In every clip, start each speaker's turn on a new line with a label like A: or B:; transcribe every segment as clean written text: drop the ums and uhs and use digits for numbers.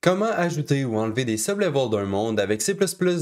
A: Comment ajouter ou enlever des sublevels d'un monde avec C++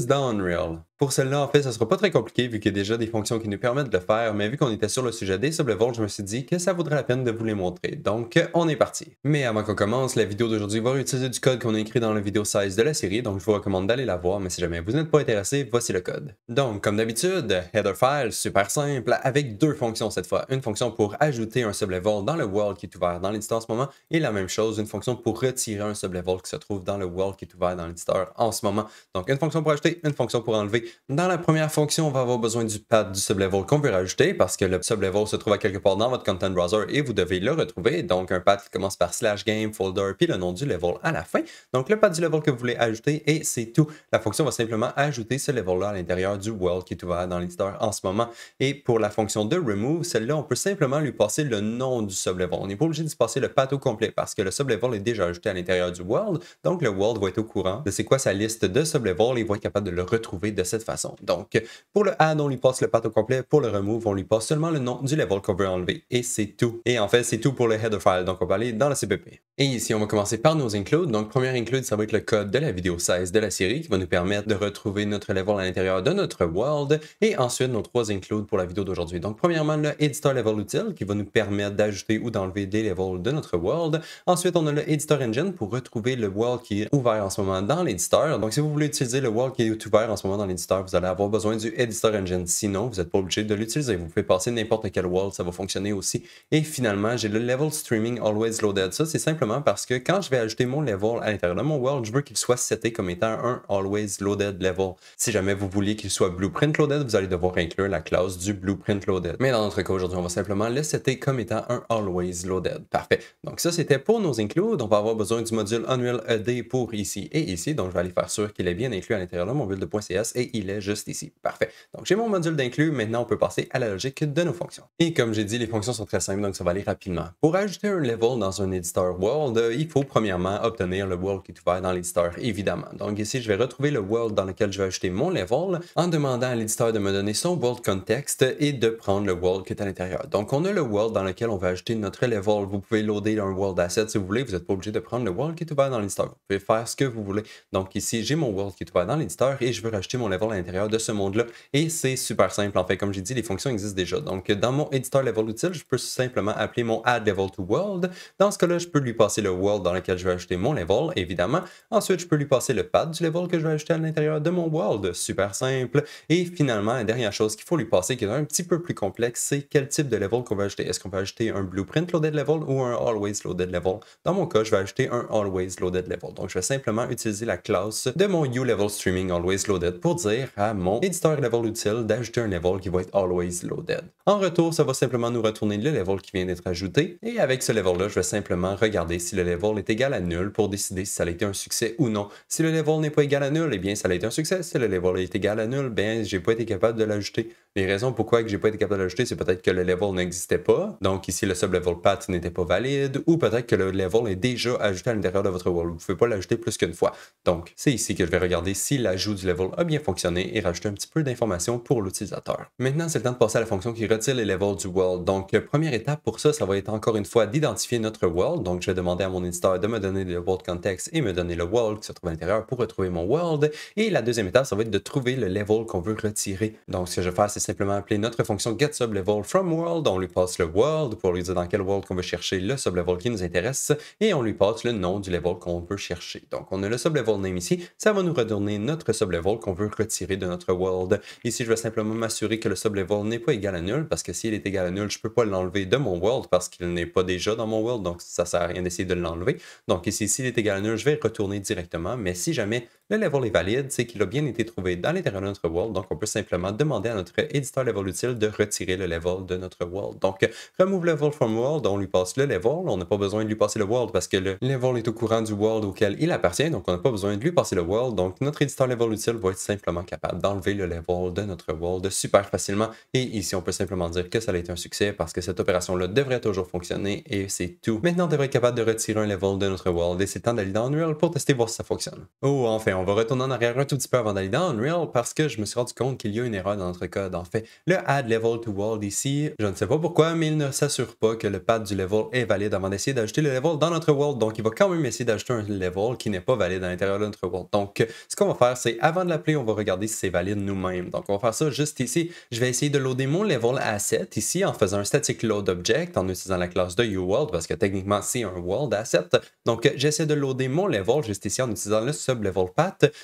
A: dans Unreal? Pour celle-là, en fait, ça sera pas très compliqué vu qu'il y a déjà des fonctions qui nous permettent de le faire, mais vu qu'on était sur le sujet des sublevels, je me suis dit que ça vaudrait la peine de vous les montrer. Donc, on est parti. Mais avant qu'on commence, la vidéo d'aujourd'hui va utiliser du code qu'on a écrit dans la vidéo 16 de la série, donc je vous recommande d'aller la voir, mais si jamais vous n'êtes pas intéressé, voici le code. Donc, comme d'habitude, header file, super simple, avec deux fonctions cette fois. Une fonction pour ajouter un sublevel dans le world qui est ouvert dans l'éditeur en ce moment, et la même chose, une fonction pour retirer un sublevel qui se trouve dans le world qui est ouvert dans l'éditeur en ce moment. Donc, une fonction pour ajouter, une fonction pour enlever. Dans la première fonction, on va avoir besoin du path du sublevel qu'on veut rajouter parce que le sublevel se trouve à quelque part dans votre content browser et vous devez le retrouver. Donc, un path qui commence par /game, folder, puis le nom du level à la fin. Donc, le path du level que vous voulez ajouter et c'est tout. La fonction va simplement ajouter ce level-là à l'intérieur du world qui est ouvert dans l'éditeur en ce moment. Et pour la fonction de remove, celle-là, on peut simplement lui passer le nom du sublevel. On n'est pas obligé de se passer le path au complet parce que le sublevel est déjà ajouté à l'intérieur du world. Donc, le world va être au courant de c'est quoi sa liste de sublevel et il va être capable de le retrouver de cette façon. Donc, pour le add, on lui passe le path au complet. Pour le remove, on lui passe seulement le nom du level qu'on veut enlever. Et c'est tout. Et en fait, c'est tout pour le header file. Donc, on va aller dans le CPP. Et ici, on va commencer par nos includes. Donc, premier include, ça va être le code de la vidéo 16 de la série qui va nous permettre de retrouver notre level à l'intérieur de notre world. Et ensuite, nos trois includes pour la vidéo d'aujourd'hui. Donc, premièrement, le editor level util qui va nous permettre d'ajouter ou d'enlever des levels de notre world. Ensuite, on a le editor engine pour retrouver le world qui est ouvert en ce moment dans l'éditeur. Donc, si vous voulez utiliser le world qui est ouvert en ce moment dans l'éditeur, vous allez avoir besoin du editor engine. Sinon, vous n'êtes pas obligé de l'utiliser. Vous pouvez passer n'importe quel world, ça va fonctionner aussi. Et finalement, j'ai le level streaming always loaded. Ça, c'est simplement parce que quand je vais ajouter mon level à l'intérieur de mon world, je veux qu'il soit seté comme étant un always loaded level. Si jamais vous vouliez qu'il soit blueprint loaded, vous allez devoir inclure la classe du blueprint loaded. Mais dans notre cas aujourd'hui, on va simplement le setter comme étant un always loaded. Parfait. Donc ça, c'était pour nos includes. On va avoir besoin du module Unreal ED pour ici et ici. Donc je vais aller faire sûr qu'il est bien inclus à l'intérieur de mon build.cs et il est juste ici. Parfait. Donc j'ai mon module d'inclus. Maintenant, on peut passer à la logique de nos fonctions. Et comme j'ai dit, les fonctions sont très simples, donc ça va aller rapidement. Pour ajouter un level dans un éditeur world, il faut premièrement obtenir le world qui est ouvert dans l'éditeur, évidemment. Donc ici, je vais retrouver le world dans lequel je vais ajouter mon level en demandant à l'éditeur de me donner son world context et de prendre le world qui est à l'intérieur. Donc on a le world dans lequel on va ajouter notre level. Vous pouvez loader un world asset si vous voulez. Vous n'êtes pas obligé de prendre le world qui est ouvert dans l'éditeur. Vous pouvez faire ce que vous voulez. Donc ici, j'ai mon world qui est ouvert dans l'éditeur et je veux rajouter mon level à l'intérieur de ce monde-là. Et c'est super simple. En fait, comme j'ai dit, les fonctions existent déjà. Donc dans mon editor level utile, je peux simplement appeler mon add level to world. Dans ce cas-là, je peux lui passer le world dans lequel je vais ajouter mon level, évidemment. Ensuite, je peux lui passer le path du level que je vais ajouter à l'intérieur de mon world. Super simple. Et finalement, la dernière chose qu'il faut lui passer, qui est un petit peu plus complexe, c'est quel type de level qu'on va ajouter. Est-ce qu'on va ajouter un blueprint loaded level ou un always loaded level? Dans mon cas, je vais ajouter un always loaded level. Donc, je vais simplement utiliser la classe de mon uLevel streaming always loaded pour dire à mon editor level utile d'ajouter un level qui va être always loaded. En retour, ça va simplement nous retourner le level qui vient d'être ajouté. Et avec ce level-là, je vais simplement regarder si le level est égal à nul pour décider si ça a été un succès ou non. Si le level n'est pas égal à nul, eh bien, ça a été un succès. Si le level est égal à nul, bien, j'ai pas été capable de l'ajouter. Les raisons pourquoi j'ai pas été capable de l'ajouter, c'est peut-être que le level n'existait pas. Donc ici, le sublevel path n'était pas valide. Ou peut-être que le level est déjà ajouté à l'intérieur de votre world. Vous ne pouvez pas l'ajouter plus qu'une fois. Donc, c'est ici que je vais regarder si l'ajout du level a bien fonctionné et rajouter un petit peu d'informations pour l'utilisateur. Maintenant, c'est le temps de passer à la fonction qui retire les levels du world. Donc, première étape pour ça, ça va être encore une fois d'identifier notre world. Donc, je vais demander à mon éditeur de me donner le world context et me donner le world qui se trouve à l'intérieur pour retrouver mon world. Et la deuxième étape, ça va être de trouver le level qu'on veut retirer. Donc, ce que je vais faire, c'est simplement appeler notre fonction getSublevelFromWorld. On lui passe le world pour lui dire dans quel world qu'on veut chercher le sublevel qui nous intéresse et on lui passe le nom du level qu'on veut chercher. Donc, on a le sublevel name ici. Ça va nous redonner notre sublevel qu'on veut retirer de notre world. Ici, je vais simplement m'assurer que le sublevel n'est pas égal à nul parce que s'il est égal à nul, je ne peux pas l'enlever de mon world parce qu'il n'est pas déjà dans mon world. Donc, ça ne sert à rien d'essayer de l'enlever. Donc, ici, s'il est égal à nul, je vais retourner directement. Mais si jamais le level est valide, c'est qu'il a bien été trouvé dans l'intérieur de notre world. Donc, on peut simplement demander à notre editor level utile de retirer le level de notre world. Donc, remove level from world, on lui passe le level. On n'a pas besoin de lui passer le world parce que le level est au courant du world auquel il appartient. Donc, on n'a pas besoin de lui passer le world. Donc, notre editor level utile va être simplement capable d'enlever le level de notre world super facilement. Et ici, on peut simplement dire que ça a été un succès parce que cette opération-là devrait toujours fonctionner et c'est tout. Maintenant, on devrait être capable de retirer un level de notre world et c'est le temps d'aller dans Unreal pour tester voir si ça fonctionne. Oh, enfin, Parfait, on va retourner en arrière un tout petit peu avant d'aller dans Unreal parce que je me suis rendu compte qu'il y a une erreur dans notre code. En fait, le add level to world ici, je ne sais pas pourquoi, mais il ne s'assure pas que le path du level est valide avant d'essayer d'ajouter le level dans notre world. Donc, il va quand même essayer d'ajouter un level qui n'est pas valide à l'intérieur de notre world. Donc, ce qu'on va faire, c'est avant de l'appeler, on va regarder si c'est valide nous-mêmes. Donc, on va faire ça juste ici. Je vais essayer de loader mon level asset ici en faisant un static load object en utilisant la classe de uWorld parce que techniquement, c'est un world asset. Donc, j'essaie de loader mon level juste ici en utilisant le sub-level path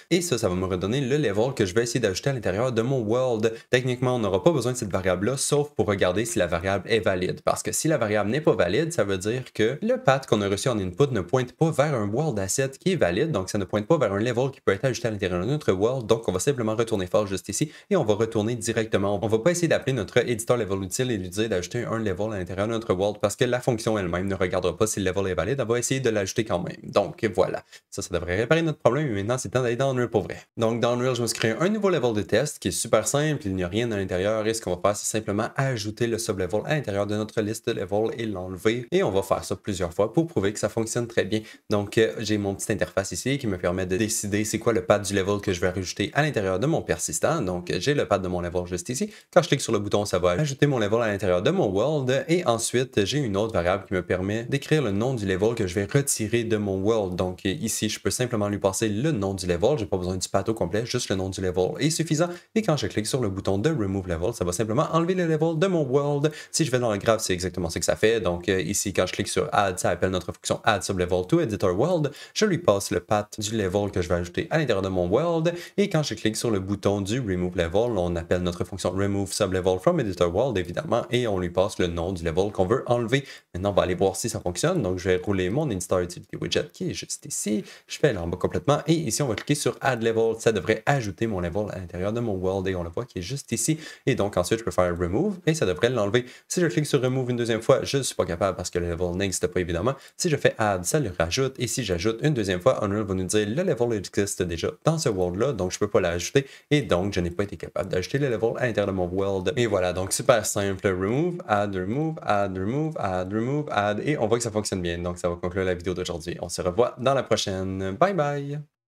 A: et ça va me redonner le level que je vais essayer d'ajouter à l'intérieur de mon world. Techniquement, on n'aura pas besoin de cette variable-là, sauf pour regarder si la variable est valide. Parce que si la variable n'est pas valide, ça veut dire que le path qu'on a reçu en input ne pointe pas vers un world asset qui est valide, donc ça ne pointe pas vers un level qui peut être ajouté à l'intérieur de notre world. Donc, on va simplement retourner fort juste ici et on va retourner directement. On ne va pas essayer d'appeler notre editor level utile et lui dire d'ajouter un level à l'intérieur de notre world parce que la fonction elle-même ne regardera pas si le level est valide, elle va essayer de l'ajouter quand même. Donc, voilà. Ça devrait réparer notre problème et maintenant, c'est temps d'aller dans Unreal pour vrai. Donc, dans Unreal, je me suis créé un nouveau level de test qui est super simple, il n'y a rien à l'intérieur et ce qu'on va faire, c'est simplement ajouter le sub-level à l'intérieur de notre liste de level et l'enlever. Et on va faire ça plusieurs fois pour prouver que ça fonctionne très bien. Donc, j'ai mon petite interface ici qui me permet de décider c'est quoi le path du level que je vais rajouter à l'intérieur de mon persistant. Donc, j'ai le path de mon level juste ici. Quand je clique sur le bouton, ça va ajouter mon level à l'intérieur de mon world. Et ensuite, j'ai une autre variable qui me permet d'écrire le nom du level que je vais retirer de mon world. Donc, ici, je peux simplement lui passer le nom du level. J'ai pas besoin du path au complet, juste le nom du level est suffisant. Et quand je clique sur le bouton de Remove Level, ça va simplement enlever le level de mon world. Si je vais dans le graphe, c'est exactement ce que ça fait. Donc, ici, quand je clique sur Add, ça appelle notre fonction Add Sublevel to Editor World. Je lui passe le path du level que je vais ajouter à l'intérieur de mon world. Et quand je clique sur le bouton du Remove Level, on appelle notre fonction Remove Sublevel from Editor World, évidemment, et on lui passe le nom du level qu'on veut enlever. Maintenant, on va aller voir si ça fonctionne. Donc, je vais rouler mon Editor Utility Widget qui est juste ici. Je vais aller en bas complètement. Et ici, on va cliquer sur Add Level. Ça devrait ajouter mon level à l'intérieur de mon world et on le voit qui est juste ici. Et donc, ensuite, je peux faire Remove et ça devrait l'enlever. Si je clique sur Remove une deuxième fois, je ne suis pas capable parce que le level n'existe pas, évidemment. Si je fais Add, ça le rajoute. Et si j'ajoute une deuxième fois, Unreal va nous dire le level existe déjà dans ce world-là, donc je ne peux pas l'ajouter. Et donc, je n'ai pas été capable d'ajouter le level à l'intérieur de mon world. Et voilà, donc super simple. Remove, Add, Remove, Add, Remove, Add, Remove, Add. Et on voit que ça fonctionne bien. Donc, ça va conclure la vidéo d'aujourd'hui. On se revoit dans la prochaine. Bye bye!